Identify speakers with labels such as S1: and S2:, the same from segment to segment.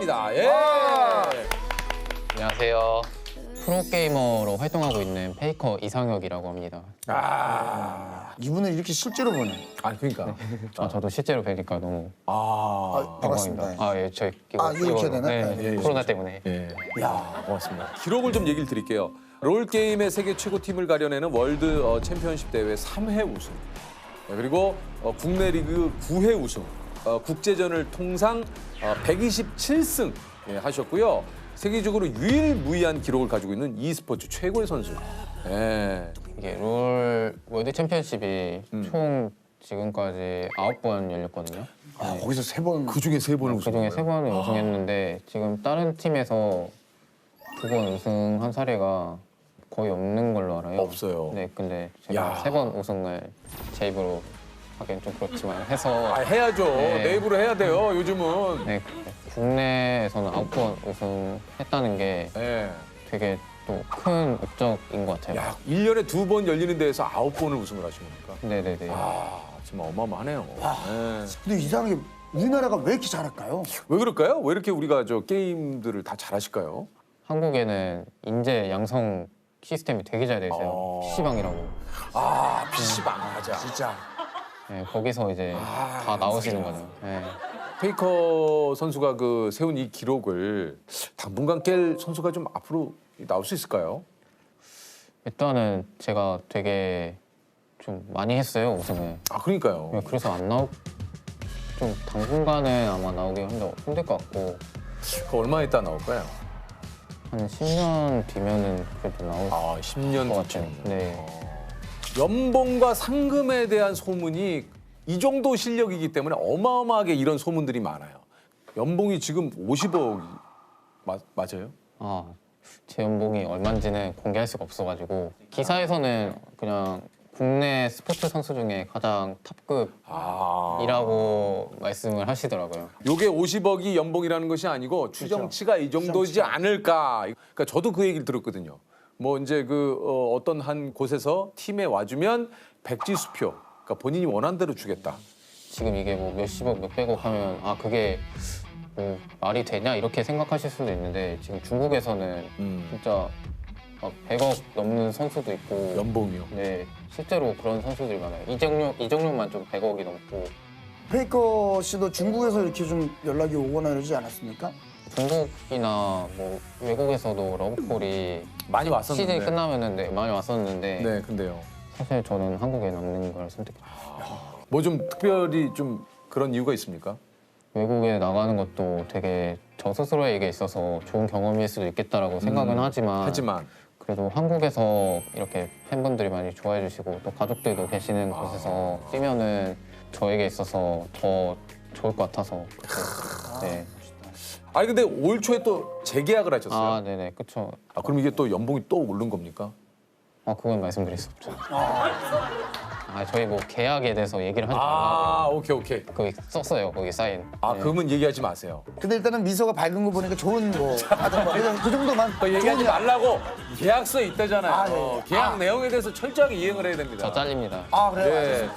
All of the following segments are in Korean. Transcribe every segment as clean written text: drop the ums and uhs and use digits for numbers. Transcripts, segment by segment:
S1: 나오셨습니다. 예.
S2: 안녕하세요. 프로게이머로 활동하고 있는 페이커 이상혁이라고 합니다.
S3: 이분을 이렇게 실제로 보네.
S1: 아니 그러니까.
S2: 저도 실제로 뵈니까 너무
S3: 반갑습니다.
S2: 영광입니다. 예, 저 이거
S3: 이렇게 해야 되나?
S2: 네,
S1: 예,
S2: 코로나 때문에.
S1: 예. 야, 고맙습니다. 기록을 좀 얘기를 드릴게요. 롤 게임의 세계 최고 팀을 가려내는 월드 챔피언십 대회 3회 우승. 그리고 국내 리그 9회 우승. 국제전을 통상 127승 하셨고요. 세계적으로 유일무이한 기록을 가지고 있는 e스포츠 최고의 선수. 예.
S2: 이게 롤 월드 챔피언십이 총 지금까지 9번 열렸거든요.
S3: 거기서 세 번.
S1: 그 중에 3번을 우승.
S2: 그중에 3번을 우승했는데 지금 다른 팀에서 2번 우승한 사례가 거의 없는 걸로 알아요.
S1: 없어요.
S2: 네, 근데
S1: 야.
S2: 제가 3번 우승을 제 입으로 하기엔 좀 그렇지만 해서
S1: 해야죠.
S2: 네.
S1: 내 입으로 해야 돼요. 요즘은.
S2: 네, 국내에서는 9번 우승했다는 게
S1: 예.
S2: 되게 또 큰 업적인 것 같아요.
S1: 야, 1년에 2번 열리는 데에서 9번을 우승을 하신 겁니까?
S2: 네네네.
S1: 정말 어마어마하네요. 예.
S3: 근데 이상하게 우리나라가 왜 이렇게 잘할까요?
S1: 왜 그럴까요? 왜 이렇게 우리가 저 게임들을 다 잘하실까요?
S2: 한국에는 인재 양성 시스템이 되게 잘 돼 있어요. PC방이라고.
S1: PC방 맞아.
S3: 진짜.
S2: 네, 거기서 이제 다 나오시는 거죠. 네.
S1: 페이커 선수가 그 세운 이 기록을 당분간 깰 선수가 좀 앞으로 나올 수 있을까요?
S2: 일단은 제가 되게 좀 많이 했어요, 우승을.
S1: 그러니까요.
S2: 그래서 좀 당분간은 아마 나오기 힘들 것 같고
S1: 그 얼마 있다 나올까요?
S2: 한 10년 뒤면은 그래도 나올
S1: 10년
S2: 것
S1: 뒤쯤.
S2: 같아요. 네.
S1: 연봉과 상금에 대한 소문이 이 정도 실력이기 때문에 어마어마하게 이런 소문들이 많아요. 연봉이 지금 50억 맞아요?
S2: 제 연봉이 얼마인지는 공개할 수가 없어가지고 기사에서는 그냥 국내 스포츠 선수 중에 가장 탑급이라고 말씀을 하시더라고요.
S1: 요게 50억이 연봉이라는 것이 아니고 추정치가 이 정도지 않을까. 그러니까 저도 그 얘기를 들었거든요. 뭐 이제 어떤 한 곳에서 팀에 와주면 백지수표. 그러니까 본인이 원하는 대로 주겠다.
S2: 지금 이게 뭐 몇십억, 몇백억 하면 그게 뭐 말이 되냐 이렇게 생각하실 수도 있는데 지금 중국에서는 진짜 막 100억 넘는 선수도 있고
S1: 연봉이요?
S2: 네, 실제로 그런 선수들이 많아요. 이정용만 좀 100억이 넘고.
S3: 페이커 씨도 중국에서 이렇게 좀 연락이 오거나 이러지 않았습니까?
S2: 중국이나 뭐 외국에서도 러브콜이
S1: 많이 왔었는데.
S2: 시즌이 끝나면은 많이 왔었는데
S1: 네, 근데요.
S2: 사실 저는 한국에 남는 걸 선택했어요.
S1: 뭐 좀 특별히 좀 그런 이유가 있습니까?
S2: 외국에 나가는 것도 되게 저 스스로에게 있어서 좋은 경험일 수도 있겠다라고 생각은 하지만 그래도 한국에서 이렇게 팬분들이 많이 좋아해 주시고 또 가족들도 계시는 곳에서 뛰면은 저에게 있어서 더 좋을 것 같아서 네.
S1: 아니 근데 올 초에 또 재계약을 하셨어요.
S2: 네네, 그쵸.
S1: 그럼 이게 또 연봉이 또 오른 겁니까?
S2: 그건 말씀드릴 수 없죠. 저희 뭐 계약에 대해서 얘기를 하지 말라고
S1: 오케이.
S2: 거기 썼어요, 거기 사인. 네.
S1: 그러면 얘기하지 마세요.
S3: 근데 일단은 미소가 밝은 거 보니까 좋은 뭐 하여튼 뭐 그 정도만.
S1: 얘기하지 말라고 계약서에 있다잖아요.
S3: 네.
S1: 계약 내용에 대해서 철저하게 이행을 해야 됩니다.
S2: 저 잘립니다.
S3: 그래요?
S1: 네.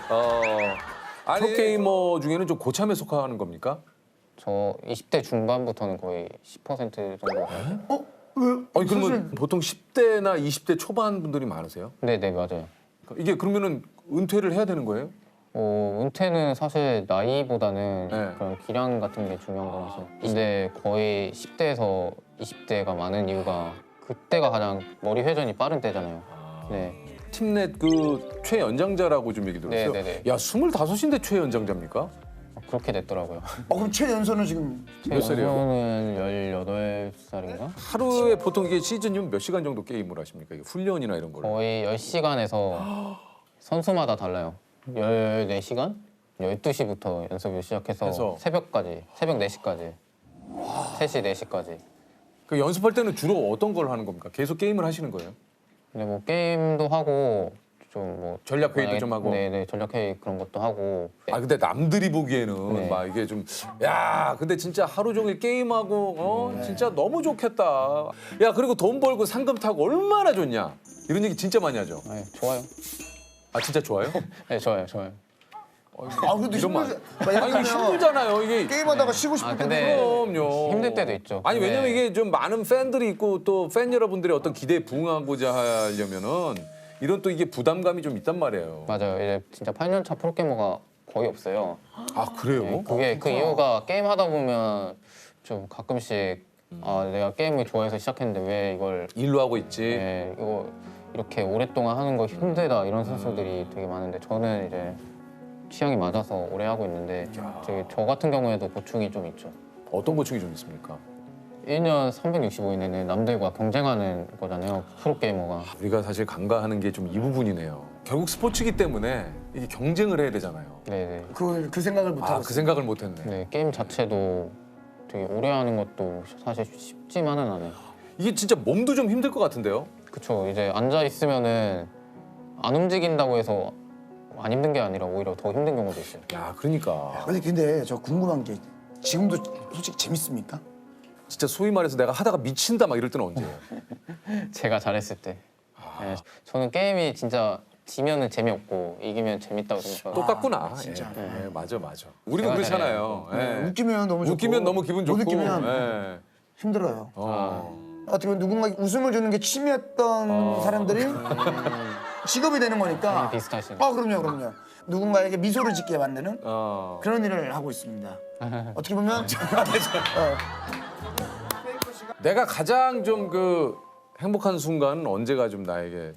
S1: 프로게이머 중에는 좀 고참에 속하는 겁니까?
S2: 저 20대 중반부터는 거의 10% 정도.
S3: 왜?
S1: 아니 그러면 보통 10대나 20대 초반 분들이 많으세요?
S2: 네네, 맞아요.
S1: 이게 그러면은 은퇴를 해야 되는 거예요?
S2: 은퇴는 사실 나이보다는
S1: 네.
S2: 그런 기량 같은 게 중요한 거라서. 근데 거의 10대에서 20대가 많은 이유가 그때가 가장 머리 회전이 빠른 때잖아요. 네.
S1: 팀넷 그 최연장자라고 좀 얘기 들었어요.
S2: 네네네.
S1: 야 25인데 최연장자입니까?
S2: 그렇게 됐더라고요.
S3: 그럼 최연소는 지금
S1: 몇 살이에요?
S2: 저는 18살인가?
S1: 하루에 보통 이게 시즌이면 몇 시간 정도 게임을 하십니까? 이게 훈련이나 이런 걸.
S2: 거의 10시간에서 선수마다 달라요. 14시간? 12시부터 연습을 시작해서
S1: 해서.
S2: 새벽 4시까지. 3시, 4시까지.
S1: 그 연습할 때는 주로 어떤 걸 하는 겁니까? 계속 게임을 하시는 거예요?
S2: 근데 뭐 게임도 하고 좀 뭐
S1: 전략 회의도 좀 하고.
S2: 네네, 전략 회의 그런 것도 하고.
S1: 근데 남들이 보기에는
S2: 네.
S1: 막 이게 좀 근데 진짜 하루 종일 게임하고 진짜 너무 좋겠다. 야 그리고 돈 벌고 상금 타고 얼마나 좋냐. 이런 얘기 진짜 많이 하죠.
S2: 네, 좋아요.
S1: 진짜 좋아요?
S2: 네, 좋아요.
S3: 아 그래도
S1: 이러면
S3: 힘들.
S1: 아니 이게 힘들잖아요. 이게
S3: 게임하다가 쉬고 싶을 때도
S2: 근데
S1: 그럼요.
S2: 힘들 때도 있죠.
S1: 아니 왜냐면
S2: 근데
S1: 이게 좀 많은 팬들이 있고 또 팬 여러분들의 어떤 기대에 부응하고자 하려면은 이런 또 이게 부담감이 좀 있단 말이에요.
S2: 맞아요. 이제 진짜 8년 차 프로게이머가 거의 없어요.
S1: 아 그래요?
S2: 그게 그 이유가 게임 하다 보면 좀 가끔씩 아 내가 게임을 좋아해서 시작했는데 왜 이걸
S1: 일로 하고 있지.
S2: 이거 이렇게 오랫동안 하는 거 힘들다 이런 선수들이 되게 많은데 저는 이제 취향이 맞아서 오래 하고 있는데 되게 저 같은 경우에도 고충이 좀 있죠.
S1: 어떤 고충이 좀 있습니까?
S2: 1년 365일 내내 남들과 경쟁하는 거잖아요. 프로게이머가.
S1: 우리가 사실 간과하는 게 좀 이 부분이네요. 결국 스포츠기 때문에 이게 경쟁을 해야 되잖아요.
S2: 네네.
S3: 그 생각을 못 하고
S1: 그 생각을 못했네.
S2: 네, 게임 자체도 되게 오래 하는 것도 사실 쉽지만은 않아요.
S1: 이게 진짜 몸도 좀 힘들 것 같은데요?
S2: 그쵸. 이제 앉아 있으면은 안 움직인다고 해서 안 힘든 게 아니라 오히려 더 힘든 경우도 있어요.
S1: 야, 그러니까
S3: 근데 저 궁금한 게 지금도 솔직히 재밌습니까?
S1: 진짜 소위 말해서 내가 하다가 미친다 막 이럴 때는 언제예요?
S2: 제가 잘했을 때. 네, 저는 게임이 진짜 지면은 재미없고 이기면 재밌다고 생각해요.
S1: 똑같구나.
S3: 진짜.
S1: 예, 맞아. 우리도
S2: 제가
S1: 그렇잖아요.
S2: 잘해요.
S1: 예.
S3: 웃기면 너무 좋고
S1: 웃기면 너무 기분 좋고.
S3: 못 웃기면
S1: 예.
S3: 힘들어요.
S1: 어.
S3: 어떻게 보면 누군가 웃음을 주는 게 취미였던 사람들이 직업이 되는 거니까.
S2: 비슷하시네.
S3: 그럼요. 누군가에게 미소를 짓게 만드는
S1: 어.
S3: 그런 일을 하고 있습니다. 어떻게 보면
S1: 내가 가장 좀 그 행복한 순간은 언제가 좀 나에게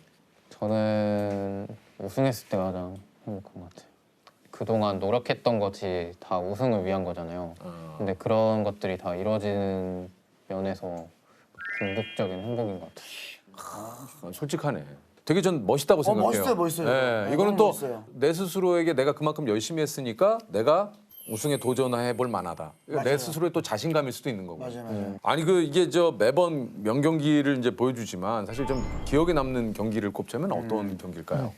S2: 저는 우승했을 때가 가장 행복한 것 같아요. 그동안 노력했던 것이 다 우승을 위한 거잖아요. 근데 그런 것들이 다 이루어지는 면에서 궁극적인 행복인 것 같아요.
S1: 솔직하네. 되게 전 멋있다고 생각해요.
S3: 멋있어요.
S1: 예,
S3: 네,
S1: 이거는
S3: 너무
S1: 또
S3: 멋있어요.
S1: 내 스스로에게 내가 그만큼 열심히 했으니까 내가 우승에 도전해 볼 만하다. 내
S3: 맞아요.
S1: 스스로의 또 자신감일 수도 있는 거고.
S3: 맞아요.
S1: 아니 이게 매번 명경기를 이제 보여주지만 사실 좀 기억에 남는 경기를 꼽자면 어떤 경기일까요?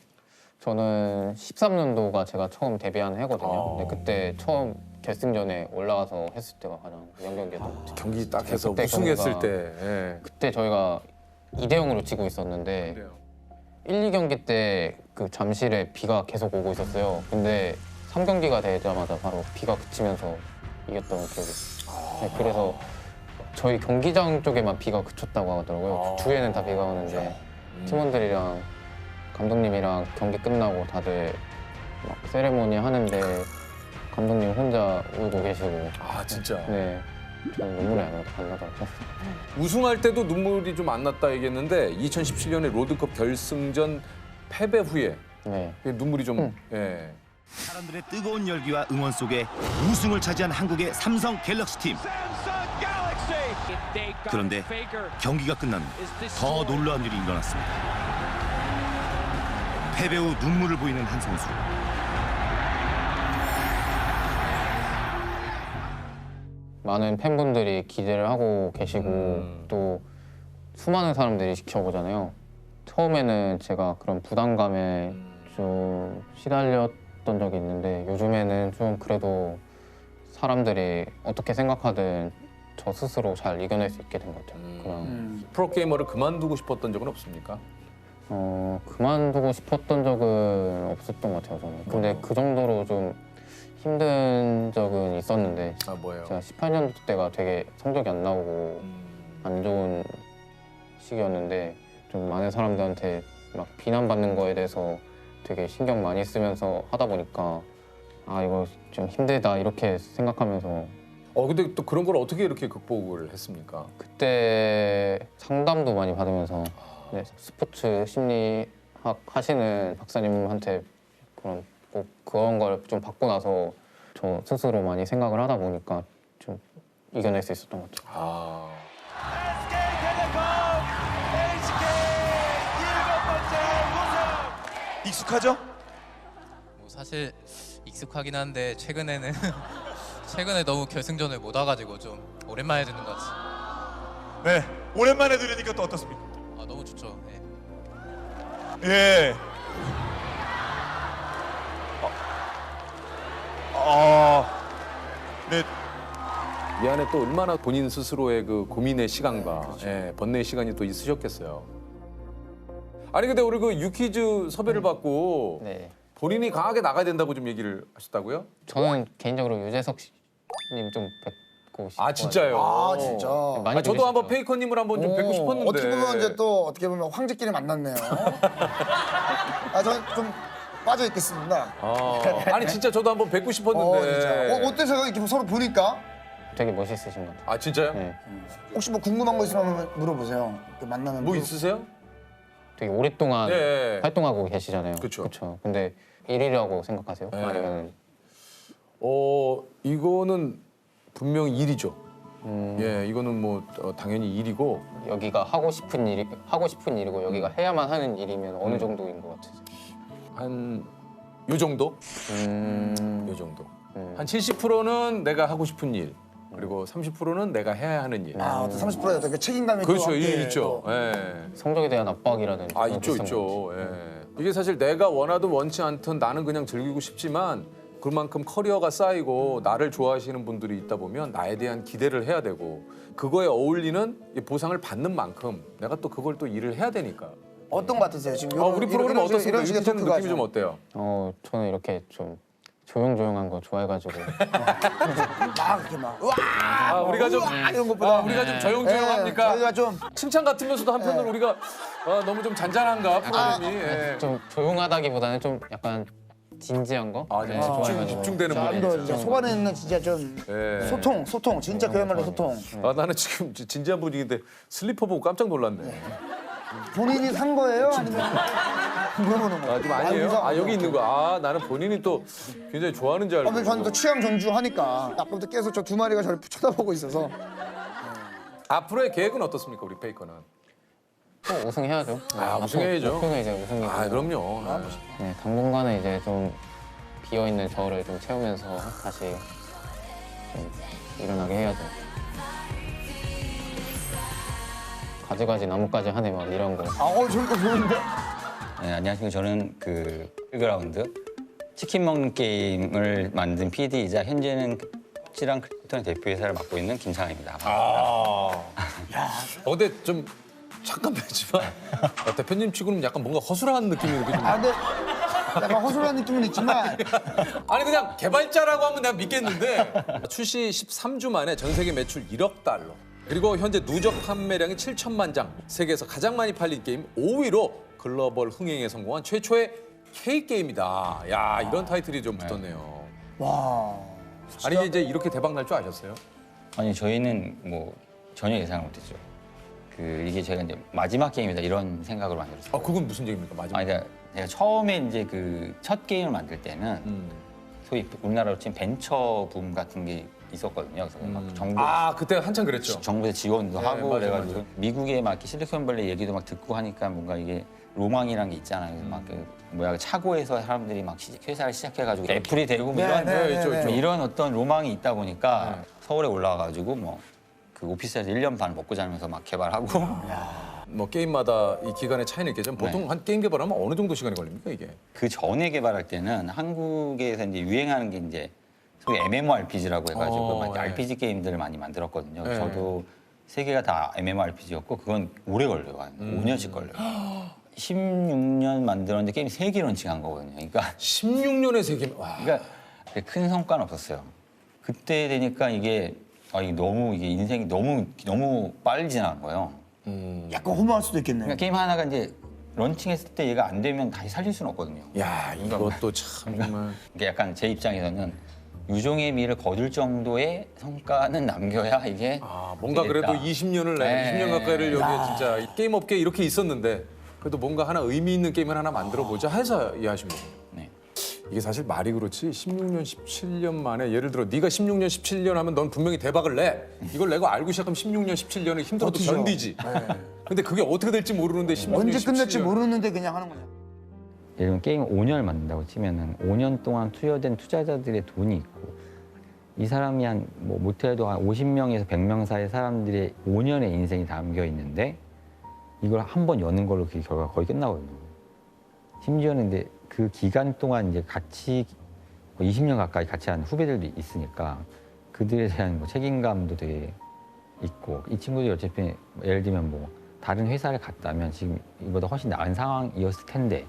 S2: 저는 13년도가 제가 처음 데뷔한 해거든요. 근데 그때 처음 결승전에 올라가서 했을 때가 가장 명경기였던 것 같아요.
S1: 경기 딱 해서
S2: 그때
S1: 우승했을
S2: 경기가-
S1: 때. 예.
S2: 그때 저희가 2대 0으로 지고 있었는데
S1: 그래요.
S2: 1, 2경기 때 그 잠실에 비가 계속 오고 있었어요. 근데 3경기가 되자마자 바로 비가 그치면서 이겼던 기억이 있어요. 네, 그래서 저희 경기장 쪽에만 비가 그쳤다고 하더라고요. 주위에는 다 비가 오는데 팀원들이랑 감독님이랑 경기 끝나고 다들 막 세레모니 하는데 감독님 혼자 울고 계시고
S1: 아 진짜.
S2: 네, 저는 눈물이 안 나더라고요.
S1: 우승할 때도 눈물이 좀 안 났다 얘기했는데 2017년에 롤드컵 결승전 패배 후에
S2: 네.
S1: 눈물이 좀 예.
S4: 사람들의 뜨거운 열기와 응원 속에 우승을 차지한 한국의 삼성 갤럭시 팀. 그런데 경기가 끝난 후 더 놀라운 일이 일어났습니다. 패배 후 눈물을 보이는 한 선수.
S2: 많은 팬분들이 기대를 하고 계시고 또 수많은 사람들이 지켜보잖아요. 처음에는 제가 그런 부담감에 좀 시달렸던 적이 있는데 요즘에는 좀 그래도 사람들이 어떻게 생각하든 저 스스로 잘 이겨낼 수 있게 된 것 같아요. 그냥
S1: 프로게이머를 그만두고 싶었던 적은 없습니까?
S2: 그만두고 싶었던 적은 없었던 것 같아요. 저는. 근데 그 정도로 좀 힘든 적은 있었는데
S1: 아 뭐예요?
S2: 제가 18년도 때가 되게 성적이 안 나오고 안 좋은 시기였는데 좀 많은 사람들한테 막 비난받는 거에 대해서 되게 신경 많이 쓰면서 하다 보니까 아 이거 좀 힘들다 이렇게 생각하면서
S1: 근데 또 그런 걸 어떻게 이렇게 극복을 했습니까?
S2: 그때 상담도 많이 받으면서 네, 스포츠 심리학 하시는 박사님한테 꼭 그런 걸 좀 받고 나서 저 스스로 많이 생각을 하다 보니까 좀 이겨낼 수 있었던 것 같아요.
S1: 아.
S4: 익숙하죠?
S5: 뭐 사실 익숙하긴 한데 최근에는 최근에 너무 결승전을 못 와가지고 좀 오랜만에 듣는 것 같아요.
S6: 네, 오랜만에 들으니까 또 어떻습니까?
S5: 아 너무 좋죠. 네.
S6: 예. 네,
S1: 이 안에 또 얼마나 본인 스스로의 그 고민의 시간과 번뇌의 시간이 또 있으셨겠어요. 아니 근데 우리 그 유퀴즈 섭외를 받고
S2: 네.
S1: 본인이 강하게 나가야 된다고 좀 얘기를 하셨다고요?
S2: 저는 개인적으로 유재석 님 좀 뵙고 싶어요.
S1: 아 진짜요?
S3: 아 진짜.
S2: 많이
S1: 저도
S2: 뵙고
S1: 한번
S2: 싶어요.
S1: 페이커님을 한번 좀 뵙고 싶었는데.
S3: 어떻게 보면 이제 또 어떻게 보면 황제끼리 만났네요. 아, 저 좀 빠져 있겠습니다.
S1: 아니 진짜 저도 한번 뵙고 싶었는데.
S3: 진짜. 어때서요? 이렇게 서로 보니까
S2: 되게 멋있으신 것 같아요.
S1: 아 진짜요?
S2: 네.
S3: 혹시 뭐 궁금한 거 있으면 한번 물어보세요. 이렇게 만나는
S1: 뭐
S3: 분.
S1: 있으세요?
S2: 되게 오랫동안
S1: 네.
S2: 활동하고 계시잖아요.
S1: 그쵸.
S2: 그쵸. 근데 일이라고 생각하세요?
S1: 네.
S2: 아니면
S1: 이거는 분명 일이죠. 예, 이거는 뭐 당연히 일이고.
S2: 여기가 하고 싶은 일이고 여기가 해야만 하는 일이면 어느 정도인 것 같으세요?
S1: 한 요 정도? 요 정도. 한 70%는 내가 하고 싶은 일, 그리고 30%는 내가 해야 하는 일.
S3: 아, 또 30%의 어떤 그 책임감이 또
S1: 그렇죠,
S3: 함께
S1: 일 있죠.
S3: 또.
S1: 예.
S2: 성적에 대한 압박이라든지
S1: 아,
S2: 그런
S1: 있죠,
S2: 비슷한
S1: 있죠. 예. 이게 사실 내가 원하든 원치 않든 나는 그냥 즐기고 싶지만 그만큼 커리어가 쌓이고 나를 좋아하시는 분들이 있다 보면 나에 대한 기대를 해야 되고 그거에 어울리는 이 보상을 받는 만큼 내가 또 그걸 또 일을 해야 되니까.
S3: 어떤 거 같으세요? 지금
S1: 우리 프로그램 어떻습니까?
S3: 이런 식의
S1: 이런
S3: 토크가
S1: 느낌이 좀 어때요?
S2: 저는 이렇게 좀 조용조용한 거 좋아해가지고
S3: 막 이렇게 막 우와
S1: 우리가 좀
S3: 이런 것보다
S1: 우리가 좀 조용조용합니까?
S3: 저희가 좀
S1: 칭찬 같으면서도 한편으로 우리가 너무 좀 잔잔한가 프로그램이. 예.
S2: 좀 조용하다기보다는 좀 약간 진지한 거?
S1: 아,
S2: 네,
S1: 집중,
S2: 좋아해가지고.
S1: 집중되는
S3: 좀더
S1: 분이.
S3: 이제 속안에 있는 진짜 좀
S1: 예.
S3: 소통 진짜 그야말로 소통.
S1: 나는 지금 진지한 분위기인데 슬리퍼 보고 깜짝 놀랐네.
S3: 본인이 산 거예요? 아니면 물어보는 거예요?
S1: 좀 아니에요? 여기 있는 거. 나는 본인이 또 굉장히 좋아하는 줄 알고.
S3: 근데 저는 또 취향 존중하니까 아까부터 계속 저 두 마리가 저를 쳐다보고 있어서
S1: 앞으로의 계획은 어떻습니까, 우리 페이커는?
S2: 또 우승해야죠.
S1: 우승해야죠.
S2: 목표는 이제 우승이고.
S1: 그럼요.
S2: 네, 당분간은 이제 좀 비어 있는 저를 좀 채우면서 다시 좀 일어나게 해야죠. 가지가지 나뭇가지 하네 막 이런 거.
S3: 저거 좋은데?
S7: 네, 안녕하십니까. 저는 그 필그라운드 치킨 먹는 게임을 만든 PD이자 현재는 찌랑 크리프톤의 대표이사를 맡고 있는 김상입니다.
S1: 근데 좀 잠깐만지만 대표님 치고는 약간 뭔가 허술한 느낌이 이렇게 좀.
S3: 근데 약간 허술한 느낌은 있지만
S1: 아니 그냥 개발자라고 하면 내가 믿겠는데 출시 13주 만에 전 세계 매출 1억 달러 그리고 현재 누적 판매량이 7천만 장 세계에서 가장 많이 팔린 게임 5위로 글로벌 흥행에 성공한 최초의 K게임이다. 야 이런 타이틀이 좀 붙었네요.
S3: 와
S1: 아니 이제 이렇게 대박 날 줄 아셨어요?
S7: 아니 저희는 뭐 전혀 예상을 못했죠. 이게 제가 이제 마지막 게임이다 이런 생각으로 만들었어요.
S1: 그건 무슨 얘기입니까? 마지막.
S7: 아니 그러니까 제가 처음에 이제 그 첫 게임을 만들 때는 소위 우리나라로 치면 벤처 붐 같은 게 있었거든요. 그래서 막
S1: 그때 한참 그랬죠.
S7: 정부에 지원도
S1: 네,
S7: 하고
S1: 맞아요,
S7: 그래가지고
S1: 맞아요.
S7: 미국의 막 실리콘밸리 얘기도 막 듣고 하니까 뭔가 이게 로망이란 게 있잖아요. 그래서 막 그 차고에서 사람들이 막 회사를 시작해가지고 애플이 되고 뭐 이런 이런 어떤 로망이 있다 보니까 서울에 올라와가지고 뭐 그 오피스에서 1년 반 먹고 자면서 막 개발하고
S1: 뭐 게임마다 이 기간의 차이는 있겠지만 보통 한 게임 개발하면 어느 정도 시간이 걸립니까 이게?
S7: 그 전에 개발할 때는 한국에서 이제 유행하는 게 이제 소위 MMORPG라고 해가지고 막 RPG 게임들을 많이 만들었거든요.
S1: 네.
S7: 저도 세 개가 다 MMORPG였고 그건 오래 걸려요. 한 5년씩 걸려요. 16년 만들었는데 게임 3개 런칭한 거거든요. 그러니까
S1: 16년에 세 개. 와.
S7: 그러니까 큰 성과는 없었어요. 그때 되니까 이게 이게 인생이 너무 빨리 지나간 거예요.
S3: 약간 허무할 수도 있겠네요.
S7: 그러니까 게임 하나가 이제 런칭했을 때 얘가 안 되면 다시 살릴 수는 없거든요.
S1: 야 이것도 참 정말.
S7: 이게 약간 제 입장에서는 유종의 미를 거둘 정도의 성과는 남겨야 이게
S1: 뭔가
S7: 되겠다.
S1: 그래도 20년을
S7: 네.
S1: 20년 가까이를 여기에 진짜 이 게임 업계에 이렇게 있었는데 그래도 뭔가 하나 의미 있는 게임을 하나 만들어 보자 해서 이해하신 거예요.
S7: 네.
S1: 이게 사실 말이 그렇지 16년, 17년 만에 예를 들어 네가 16년, 17년 하면 넌 분명히 대박을 내. 이걸 내가 알고 시작하면 16년, 17년을 힘들어도
S3: 버티죠.
S1: 견디지. 근데 그게 어떻게 될지 모르는데 16년,
S3: 언제 끝날지
S1: 17년.
S3: 모르는데 그냥 하는 거냐.
S7: 예를 들면 게임 5년을 만든다고 치면은 5년 동안 투여된 투자자들의 돈이 있고 이 사람이 뭐 못해도 한 50명에서 100명 사이의 사람들의 5년의 인생이 담겨 있는데 이걸 한 번 여는 걸로 그 결과가 거의 끝나거든요. 심지어는 근데 그 기간 동안 이제 같이 20년 가까이 같이 한 후배들도 있으니까 그들에 대한 뭐 책임감도 되게 있고 이 친구들이 어차피 예를 들면 뭐 다른 회사를 갔다면 지금 이보다 훨씬 나은 상황이었을 텐데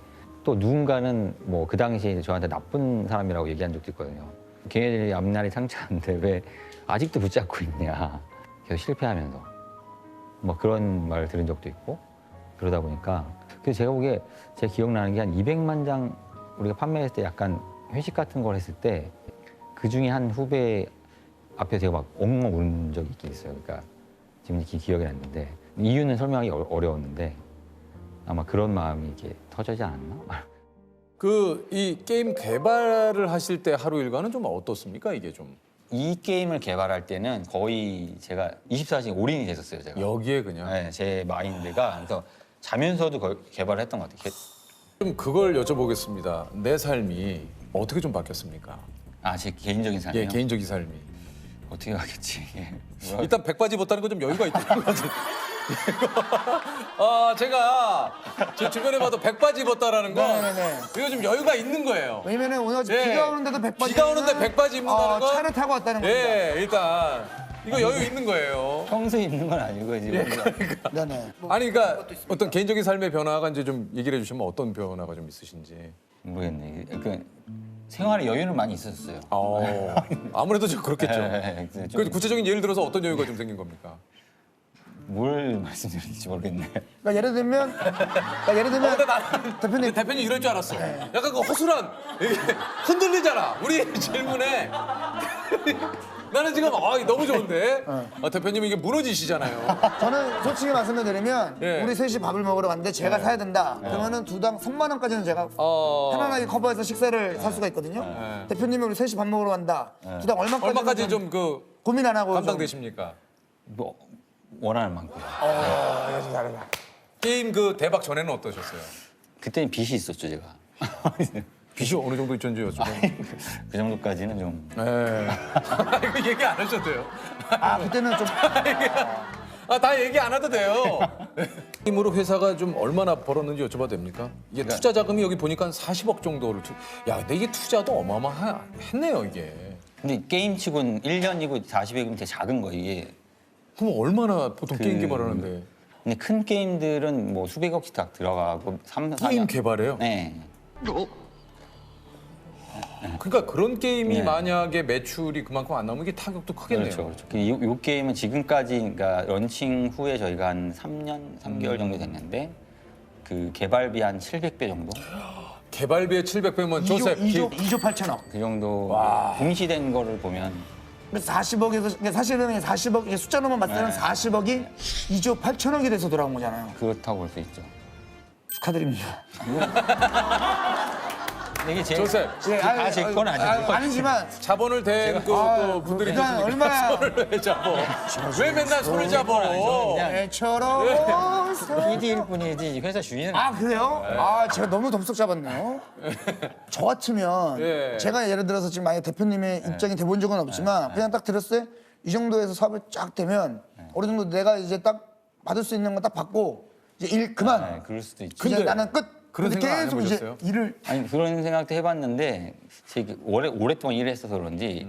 S7: 또 누군가는 뭐 그 당시에 저한테 나쁜 사람이라고 얘기한 적도 있거든요. 걔네들이 앞날이 창창한데 왜 아직도 붙잡고 있냐. 계속 실패하면서. 뭐 그런 말을 들은 적도 있고 그러다 보니까 그래서 제가 보기에 제가 기억나는 게 한 200만 장 우리가 판매했을 때 약간 회식 같은 걸 했을 때 그중에 한 후배 앞에 제가 막 엉엉 우는 적이 있긴 있어요. 그러니까 지금 이렇게 기억이 났는데 이유는 설명하기 어려웠는데 아마 그런 마음이 이렇게 터지지 않았나?
S1: 그 이 게임 개발을 하실 때 하루 일과는 좀 어떻습니까? 이게 좀
S7: 이 게임을 개발할 때는 거의 제가 24시간 올인이 됐었어요. 제가.
S1: 여기에 그냥
S7: 네, 제 마인드가 그래서 자면서도 개발을 했던 것 같아요.
S1: 좀 그걸 여쭤보겠습니다. 내 삶이 어떻게 좀 바뀌었습니까?
S7: 아, 제 개인적인 삶이요?
S1: 예, 개인적인 삶이.
S7: 어떻게 가겠지?
S1: 일단 백바지 벗다는 건 좀 여유가 있다는 거지. 아, 제가 제 주변에 봐도 백바지 벗다라는 건
S3: 네네네.
S1: 이거 좀 여유가 있는 거예요.
S3: 왜냐면은 오늘
S1: 예.
S3: 비가 오는데도 백바지.
S1: 비가 오는데 백바지 입는다는 건
S3: 차를 타고 왔다는 겁니다.
S1: 예, 일단 이거 여유 있는 거예요.
S7: 평소에 입는 건 아니고 지금.
S3: 네네.
S1: 아니 그러니까 어떤 개인적인 삶의 변화가 이제 좀 얘기를 해주시면 어떤 변화가 좀 있으신지.
S7: 모르겠네. 그 생활에 여유는 많이 있었어요.
S1: 아무래도 좀 그렇겠죠.
S7: 네, 네,
S1: 그 구체적인 예를 들어서 어떤 여유가 좀 생긴 겁니까?
S7: 뭘 말씀드릴지 모르겠네.
S3: 그러니까 예를 들면
S1: 근데 나는
S3: 대표님
S1: 대표님 이럴 줄 알았어. 약간 그 허술한 이게 흔들리잖아. 우리 질문에 나는 지금 너무 좋은데 대표님이 이게 무너지시잖아요.
S3: 저는 솔직히 말씀을 드리면
S1: 예.
S3: 우리 셋이 밥을 먹으러 갔는데 제가 사야 된다. 그러면은 두당 3만 원까지는 제가 편안하게 커버해서 식사를 살 수가 있거든요. 대표님이 우리 셋이 밥 먹으러 간다. 두당
S1: 얼마까지 좀 그
S3: 고민 안 하고
S1: 감당되십니까?
S7: 뭐 원하는 만큼.
S3: 역시 다르다.
S1: 게임 그 대박 전에는 어떠셨어요?
S7: 그때는 빚이 있었죠, 제가.
S1: 빚이 어느 정도 있던지 여쭤보면.
S7: 그 정도까지는 좀.
S1: 네. 이거 얘기 안 하셔도 돼요.
S3: 그때는 좀
S1: 다 얘기 안 해도 돼요. 게임으로 회사가 좀 얼마나 벌었는지 여쭤봐도 됩니까? 이게 투자 자금이 여기 보니까 한 40억 정도를 야, 근데 이게 투자도 어마어마했네요, 이게.
S7: 근데 게임치고는 1년이고 40억이면 되게 작은 거 이게.
S1: 그럼 얼마나 보통 게임 개발하는데?
S7: 근데 큰 게임들은 뭐 수백억씩 다 들어가고 4년.
S1: 게임 개발해요?
S7: 네.
S1: 그러니까 그런 게임이
S7: 네.
S1: 만약에 매출이 그만큼 안 나오면 이게 타격도 크겠네요.
S7: 그렇죠. 그렇죠. 요 게임은 지금까지 그러니까 런칭 후에 저희가 한 3년, 3개월 정도 됐는데 그 개발비 한 700배 정도?
S1: 개발비의 700배면 조셉
S3: 2조 8천억.
S7: 그 정도 공시된 거를 보면
S3: 그래서 40억에서 사실은 40억 숫자로만 봤을 때는 40억이 2조 8천억이 돼서 돌아온 거잖아요.
S7: 그렇다고 볼 수 있죠.
S3: 축하드립니다.
S7: 이게 제
S1: 조셉
S7: 제 건 아니고
S3: 아니지만
S1: 자본을 댄 그 분들이
S3: 그러니까
S1: 계시니까
S3: 얼마나
S1: 손을 왜 잡어? 왜 맨날 손을 잡어?
S3: 애처럼
S7: PD일 뿐이지 회사 주인은
S3: 그래요? 제가 너무 덥석 잡았네요. 저 같으면
S1: 예.
S3: 제가 예를 들어서 지금 만약에 대표님의 입장이 돼본 적은 없지만 그냥 딱 들었을 때 이 정도에서 사업을 쫙 되면 어느 정도 내가 이제 딱 받을 수 있는 거 딱 받고 이제 일 그만.
S7: 네, 그럴 수도 있죠.
S3: 이제
S1: 근데
S3: 나는 끝.
S1: 그런
S3: 근데
S1: 생각 안
S3: 계속 이제
S1: 해보셨어요?
S3: 일을
S7: 아니 그런 생각도 해봤는데 제가 오랫동안 일을 했어서 그런지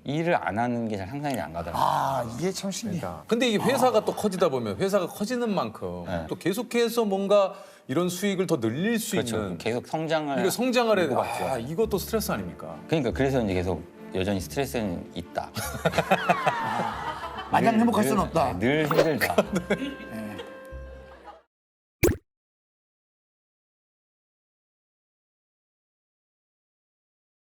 S7: 일을 안 하는 게 잘 상상이 안 가더라고요.
S3: 이게 참 신기해.
S1: 근데 이게 회사가 또 커지다 보면 회사가 커지는 만큼
S7: 네.
S1: 또 계속해서 뭔가 이런 수익을 더 늘릴 수
S7: 그렇죠.
S1: 있는
S7: 계속 성장을
S1: 이거 성장을 해야 돼.
S7: 요구받죠.
S1: 이것도 스트레스 아닙니까?
S7: 그러니까 그래서 이제 계속 여전히 스트레스는 있다.
S3: 마냥 행복할 수는 없다.
S7: 늘 힘들다.